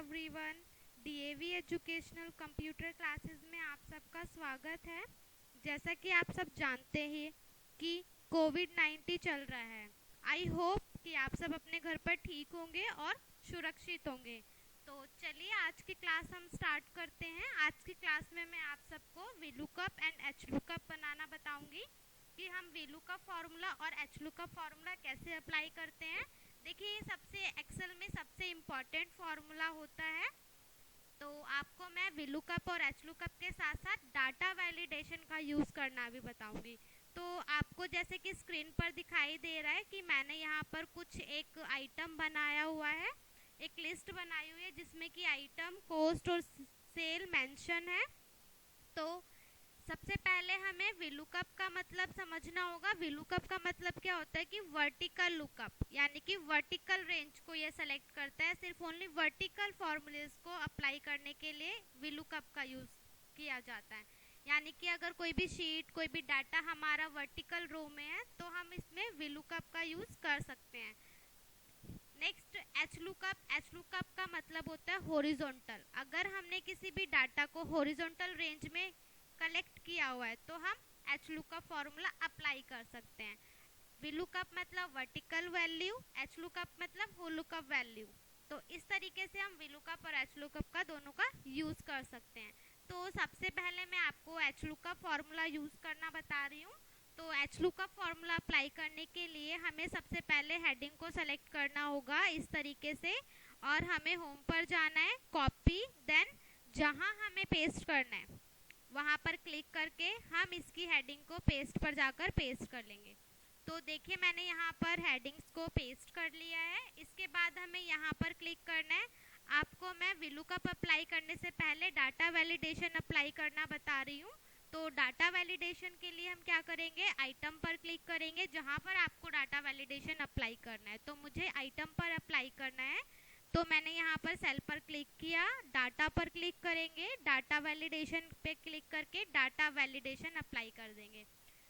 Everyone, DAV educational computer classes में आप सबका स्वागत है। जैसा कि आप सब जानते हैं कि कोविड-19 चल रहा है। आई होप कि आप सब अपने घर पर ठीक होंगे और सुरक्षित होंगे। तो चलिए आज की क्लास हम स्टार्ट करते हैं। आज की क्लास में मैं आप सबको वीलुकअप एंड एचलुकअप बनाना बताऊंगी कि हम वीलुकअप फार्मूला और एचलुकअप फार्मूला कैसे अप्लाई करते हैं। देखिए, सबसे एक्सेल में सबसे इम्पॉर्टेंट फार्मूला होता है। तो आपको मैं वीलुकअप और एचलुकअप के साथ साथ डाटा वैलिडेशन का यूज़ करना भी बताऊंगी। तो आपको जैसे कि स्क्रीन पर दिखाई दे रहा है कि मैंने यहाँ पर कुछ एक आइटम बनाया हुआ है, एक लिस्ट बनाई हुई है जिसमें कि आइटम, कॉस्ट और सेल मेंशन है। तो सबसे पहले हमें वीलुकअप का मतलब समझना होगा। वीलुकअप का मतलब क्या होता है कि वर्टिकल लुकअप, यानी कि वर्टिकल रेंज को ये सेलेक्ट करता है। सिर्फ ओनली वर्टिकल फॉर्मूलेस को अप्लाई करने के लिए वीलुकअप का यूज़ किया जाता है। यानी कि अगर कोई भी शीट, कोई भी डाटा हमारा वर्टिकल रो में है तो हम इसमें वीलुकअप का यूज़ कर सकते हैं। नेक्स्ट एचलुकअप। एचलुकअप का मतलब होता है हॉरिजॉन्टल। अगर हमने किसी भी डाटा को हॉरिजॉन्टल रेंज में कलेक्ट किया हुआ है तो हम एचलुकअप फार्मूला अप्लाई कर सकते हैं। वीलुकअप मतलब वर्टिकल वैल्यू, एचलुकअप मतलब होलुकअप वैल्यू। तो इस तरीके से हम वीलुकअप और एचलुकअप का दोनों का यूज़ कर सकते हैं। तो सबसे पहले मैं आपको एचलुकअप फार्मूला यूज़ करना बता रही हूँ। तो एचलुकअप फार्मूला अप्लाई करने के लिए हमें सबसे पहले हेडिंग को सेलेक्ट करना होगा इस तरीके से, और हमें होम पर जाना है, कॉपी, देन जहाँ हमें पेस्ट करना है वहाँ पर क्लिक करके हम इसकी हेडिंग को पेस्ट पर जाकर पेस्ट कर लेंगे। तो देखिए, मैंने यहाँ पर हेडिंग्स को पेस्ट कर लिया है। इसके बाद हमें यहाँ पर क्लिक करना है। आपको मैं वीलुकअप अप्लाई करने से पहले डाटा वैलिडेशन अप्लाई करना बता रही हूँ। तो डाटा वैलिडेशन के लिए हम क्या करेंगे, आइटम पर क्लिक करेंगे जहाँ पर आपको डाटा वैलिडेशन अप्लाई करना है। तो मुझे आइटम पर अप्लाई करना है, तो मैंने यहाँ पर सेल पर क्लिक किया, डाटा पर क्लिक करेंगे, डाटा वैलिडेशन पे क्लिक करके डाटा वैलिडेशन अप्लाई कर देंगे।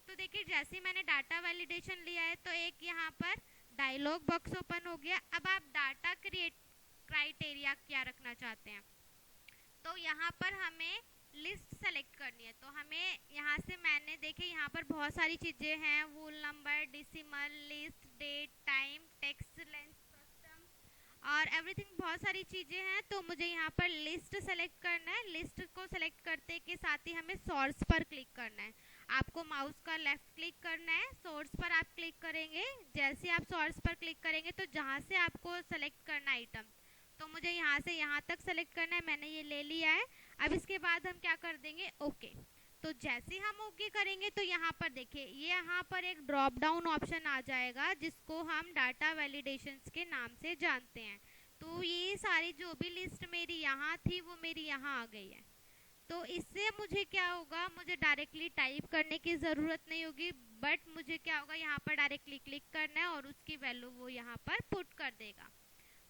तो देखिए, जैसे मैंने डाटा वैलिडेशन लिया है तो एक यहाँ पर डायलॉग बॉक्स ओपन हो गया। अब आप डाटा क्राइटेरिया क्या रखना चाहते हैं, तो यहाँ पर हमें लिस्ट सेलेक्ट करनी है। तो हमें यहाँ से, मैंने देखे यहाँ पर बहुत सारी चीज़ें हैं, whole number, decimal, list, date, time, text length और एवरीथिंग, बहुत सारी चीज़ें हैं। तो मुझे यहाँ पर लिस्ट सेलेक्ट करना है। लिस्ट को सेलेक्ट करते के साथ ही हमें सोर्स पर क्लिक करना है। आपको माउस का लेफ्ट क्लिक करना है, सोर्स पर आप क्लिक करेंगे। जैसे आप सोर्स पर क्लिक करेंगे तो जहाँ से आपको सेलेक्ट करना है आइटम, तो मुझे यहाँ से यहाँ तक सेलेक्ट करना है, मैंने ये ले लिया है। अब इसके बाद हम क्या कर देंगे, ओके। तो जैसे हम ओके करेंगे तो यहाँ पर देखिए, ये यहाँ पर एक ड्रॉप डाउन ऑप्शन आ जाएगा जिसको हम डाटा वैलिडेशंस के नाम से जानते हैं। तो ये सारी जो भी लिस्ट मेरी यहाँ थी वो मेरी यहाँ आ गई है। तो इससे मुझे क्या होगा, मुझे डायरेक्टली टाइप करने की ज़रूरत नहीं होगी, बट मुझे क्या होगा, यहाँ पर डायरेक्टली क्लिक करना है और उसकी वैल्यू वो यहाँ पर पुट कर देगा।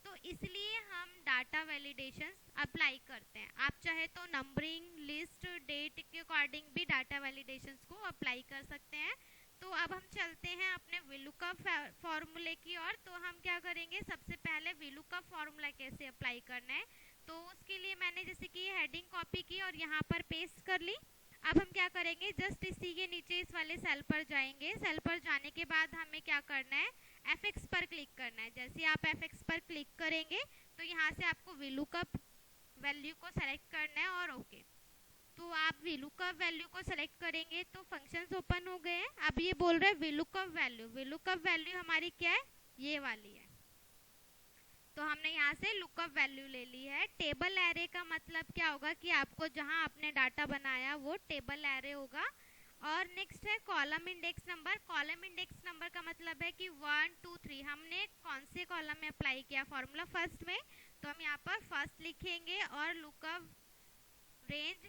तो इसलिए हम डाटा वैलिडेशंस अप्लाई करते हैं। आप चाहे तो नंबरिंग, लिस्ट, डेट के अकॉर्डिंग भी डाटा वैलिडेशंस को अप्लाई कर सकते हैं। तो अब हम चलते हैं अपने वीलुकअप फार्मूले की ओर। तो हम क्या करेंगे, सबसे पहले वीलुकअप फार्मूला कैसे अप्लाई करना है, तो उसके लिए मैंने जैसे कि हेडिंग कॉपी की और यहाँ पर पेस्ट कर ली। अब हम क्या करेंगे, जस्ट इसी के नीचे इस वाले सेल पर जाएंगे। सेल पर जाने के बाद हमें क्या करना है, F6 पर क्लिक करना है। जैसे आप F6 पर क्लिक करेंगे तो यहाँ से आपको वीलुकअप वैल्यू को सेलेक्ट करना है और ओके। तो आप वीलुकअप वैल्यू को सेलेक्ट करेंगे तो फंक्शंस ओपन हो गए हैं। अब ये बोल रहे हैं वीलुकअप वैल्यू। वीलुकअप वैल्यू हमारी क्या है, ये वाली है। तो हमने यहाँ से लुकअप वैल्यू ले ली है। टेबल एरे का मतलब क्या होगा कि आपको जहाँ आपने डाटा बनाया वो टेबल एरे होगा। और नेक्स्ट है column index number. Column index number का मतलब है कि 1 2 3 हमने कौन से कॉलम में अप्लाई किया फार्मूला, फर्स्ट में। तो हम यहाँ पर फर्स्ट लिखेंगे और लुकअप रेंज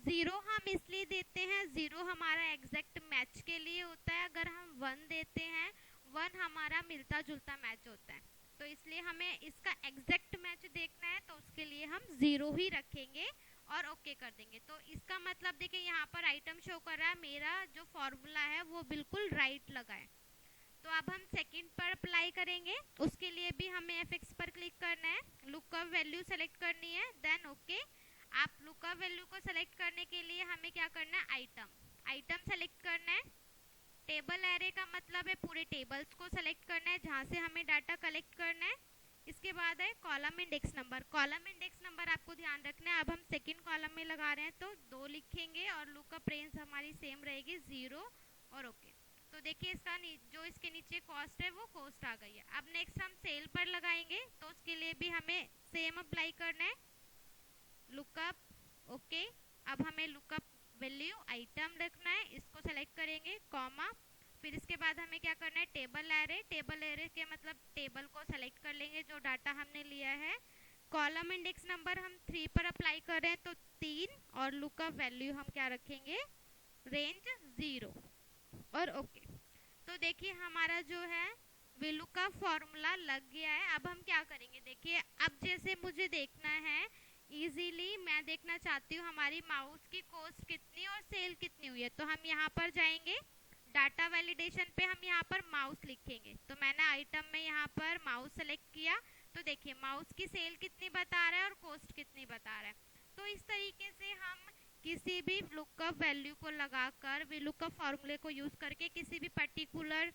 0 हम इसलिए देते हैं, 0 हमारा एग्जैक्ट मैच के लिए होता है। अगर हम 1 देते हैं, 1 हमारा मिलता जुलता मैच होता है। तो इसलिए हमें इसका एग्जैक्ट मैच देखना है, तो उसके लिए हम 0 ही रखेंगे और ओके कर देंगे। तो इसका मतलब देखिए, यहाँ पर आइटम शो कर रहा है, मेरा जो फॉर्मूला है वो बिल्कुल राइट लगा है। तो अब हम सेकंड पर अप्लाई करेंगे। उसके लिए भी हमें F6 पर क्लिक करना है, लुकअप वैल्यू सेलेक्ट करनी है, देन ओके। आप लुकअप वैल्यू को सेलेक्ट करने के लिए हमें क्या करना है, आइटम सेलेक्ट करना है। टेबल एरे का मतलब है पूरे टेबल्स को सेलेक्ट करना है जहाँ से हमें डाटा कलेक्ट करना है। इसके बाद है column index number. Column index number आपको ध्यान रखना है, अब हम सेकंड कॉलम में लगा रहे हैं तो 2 लिखेंगे और लुकअप रेंज हमारी सेम रहेगी 0 और ओके। तो देखिए इसका जो इसके नीचे कॉस्ट है वो कॉस्ट आ गई है। अब नेक्स्ट हम सेल पर लगाएंगे तो उसके लिए भी हमें सेम अप्लाई करना है, लुकअप ओके। अब हमें लुकअप वैल्यू आइटम रखना है, इसको सेलेक्ट करेंगे कॉमा, फिर इसके बाद हमें क्या करना है, टेबल एरे के मतलब टेबल को सेलेक्ट कर लेंगे जो डाटा हमने लिया है। कॉलम इंडेक्स नंबर हम 3 पर अप्लाई कर रहे हैं तो 3 और लुकअप वैल्यू हम क्या रखेंगे, रेंज 0 और ओके। तो देखिए हमारा जो है वैल्यू का फॉर्मूला लग गया है। अब हम क्या करेंगे, देखिए अब जैसे मुझे देखना है इजीली, मैं देखना चाहती हूँ हमारी माउस की कॉस्ट कितनी और सेल कितनी हुई है, तो हम यहाँ पर जाएंगे डाटा वैलिडेशन पे, हम यहाँ पर माउस लिखेंगे। तो मैंने आइटम में यहाँ पर माउस सेलेक्ट किया, तो देखिए माउस की सेल कितनी बता रहा है और कॉस्ट कितनी बता रहा है। तो इस तरीके से हम किसी भी लुकअप वैल्यू को लगाकर लुकअप फॉर्मूले को यूज करके किसी भी पर्टिकुलर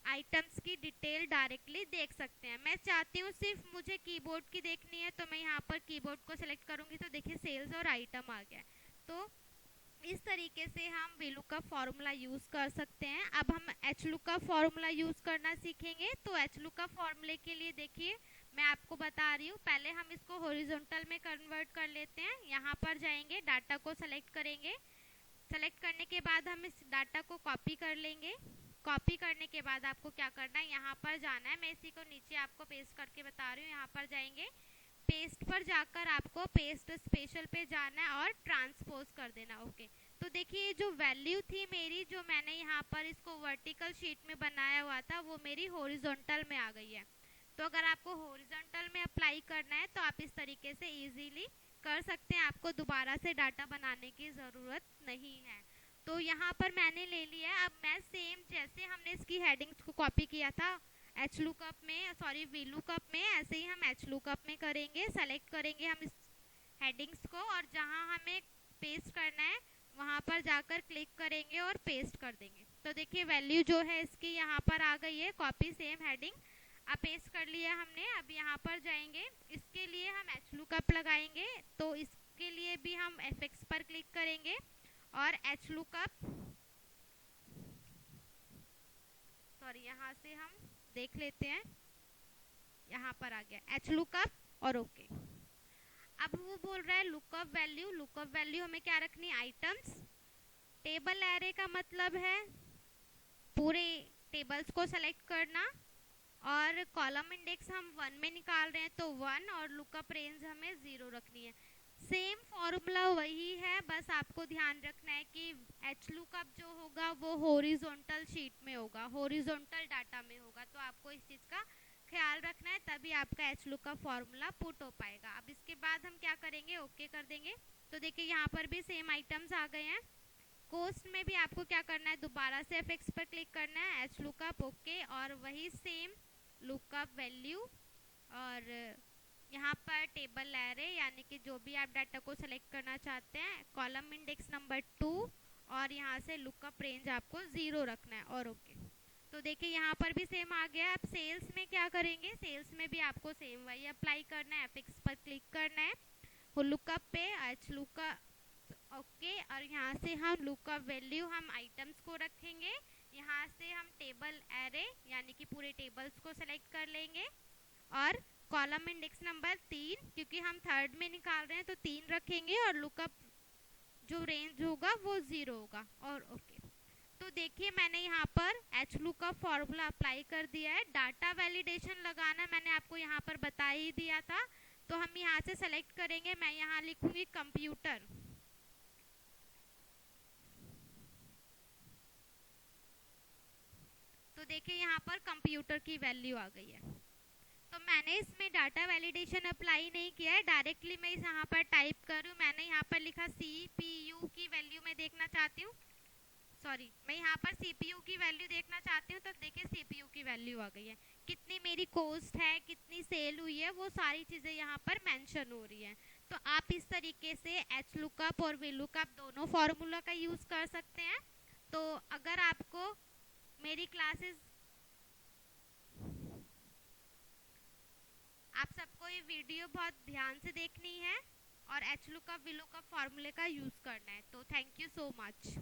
आइटम्स की डिटेल डायरेक्टली देख सकते हैं। मैं चाहती हूँ सिर्फ मुझे कीबोर्ड की देखनी है तो मैं यहाँ पर कीबोर्ड को सिलेक्ट करूँगी, तो देखिए सेल्स और आइटम आ गया। तो इस तरीके से हम VLOOKUP फॉर्मूला यूज़ कर सकते हैं। अब हम HLOOKUP फॉर्मूला यूज़ करना सीखेंगे। तो HLOOKUP फॉर्मूले के लिए देखिए मैं आपको बता रही हूँ, पहले हम इसको हॉरिजॉन्टल में कन्वर्ट कर लेते हैं। यहाँ पर जाएंगे, डाटा को सेलेक्ट करेंगे, सेलेक्ट करने के बाद हम इस डाटा को कॉपी कर लेंगे। कॉपी करने के बाद आपको क्या करना है, यहाँ पर जाना है, मैं इसी को नीचे आपको पेस्ट करके बता रही हूँ। यहाँ पर जाएंगे, पेस्ट पर जाकर आपको पेस्ट स्पेशल पे जाना है और ट्रांसपोज कर देना ओके। तो देखिए जो वैल्यू थी मेरी, जो मैंने यहाँ पर इसको वर्टिकल शीट में बनाया हुआ था, वो मेरी हॉरिजॉन्टल में आ गई है। तो अगर आपको हॉरिजॉन्टल में अप्लाई करना है तो आप इस तरीके से इजीली कर सकते हैं, आपको दोबारा से डाटा बनाने की ज़रूरत नहीं है। तो यहाँ पर मैंने ले लिया है। अब मैं सेम जैसे हमने इसकी हेडिंग्स को कॉपी किया था VLOOKUP में, ऐसे ही हम HLOOKUP में करेंगे। सेलेक्ट करेंगे हम इस हेडिंग्स को और जहाँ हमें पेस्ट करना है वहाँ पर जाकर क्लिक करेंगे और पेस्ट कर देंगे। तो देखिए वैल्यू जो है इसकी यहाँ पर आ गई है, कॉपी सेम हेडिंग, अब पेस्ट कर लिया हमने। अब यहाँ पर जाएंगे, इसके लिए हम HLOOKUP लगाएंगे, तो इसके लिए भी हम FX पर क्लिक करेंगे और HLOOKUP यहाँ से हम देख लेते हैं, यहाँ पर आ गया HLOOKUP और ओके। अब वो बोल रहा है लुकअप वैल्यू हमें क्या रखनी, आइटम्स। टेबल एरे का मतलब है पूरे टेबल्स को सेलेक्ट करना, और कॉलम इंडेक्स हम 1 में निकाल रहे हैं तो 1 और लुकअप रेंज हमें 0 रखनी है। सेम फॉर्मूला वही है, बस आपको ध्यान रखना है कि HLOOKUP जो होगा वो हॉरिजॉन्टल शीट में होगा, हॉरिजॉन्टल डाटा में होगा, तो आपको इस चीज़ का ख्याल रखना है, तभी आपका HLOOKUP फॉर्मूला पुट हो पाएगा। अब इसके बाद हम क्या करेंगे, ओके कर देंगे। तो देखिए यहाँ पर भी सेम आइटम्स आ गए हैं। कॉस्ट में भी आपको क्या करना है, दोबारा से FX पर क्लिक करना है, HLOOKUP ओके, और वही सेम लुकअप वैल्यू, और यहाँ पर टेबल एरे यानी कि जो भी आप डाटा को सेलेक्ट करना चाहते हैं, कॉलम इंडेक्स नंबर 2, और यहाँ से लुकअप रेंज आपको 0 रखना है और ओके। तो देखिए यहाँ पर भी सेम आ गया। अब सेल्स में क्या करेंगे, सेल्स में भी आपको सेम वही अप्लाई करना है, FX पर क्लिक करना है, लुकअप पे HLOOKUP ओके, और यहाँ से हम लुकअप वैल्यू हम आइटम्स को रखेंगे, यहाँ से हम टेबल एरे यानी कि पूरे टेबल्स को सेलेक्ट कर लेंगे, और कॉलम इंडेक्स नंबर 3 क्योंकि हम थर्ड में निकाल रहे हैं तो 3 रखेंगे, और लुकअप जो रेंज होगा वो 0 होगा और ओके। तो देखिए मैंने यहाँ पर HLOOKUP फॉर्मूला अप्लाई कर दिया है। डाटा वैलिडेशन लगाना मैंने आपको यहाँ पर बता ही दिया था, तो हम यहाँ से सेलेक्ट करेंगे, मैं यहाँ लिखूंगी कंप्यूटर, तो देखिए यहाँ पर कंप्यूटर की वैल्यू आ गई है। तो मैंने इसमें डाटा वैलिडेशन अप्लाई नहीं किया है, डायरेक्टली मैं यहाँ पर टाइप करूँ, मैंने यहाँ पर लिखा CPU की वैल्यू मैं देखना चाहती हूँ, मैं यहाँ पर CPU की वैल्यू देखना चाहती हूँ, तो देखिए CPU की वैल्यू आ गई है। कितनी मेरी कॉस्ट है, कितनी सेल हुई है, वो सारी चीज़ें यहाँ पर मेंशन हो रही हैं। तो आप इस तरीके से एच लुकअप और वी लुकअप दोनों फार्मूला का यूज़ कर सकते हैं। तो अगर आपको मेरी क्लासेस, आप सबको ये वीडियो बहुत ध्यान से देखनी है और एच लुकअप वी लुकअप फार्मूले का यूज़ करना है। तो थैंक यू सो मच।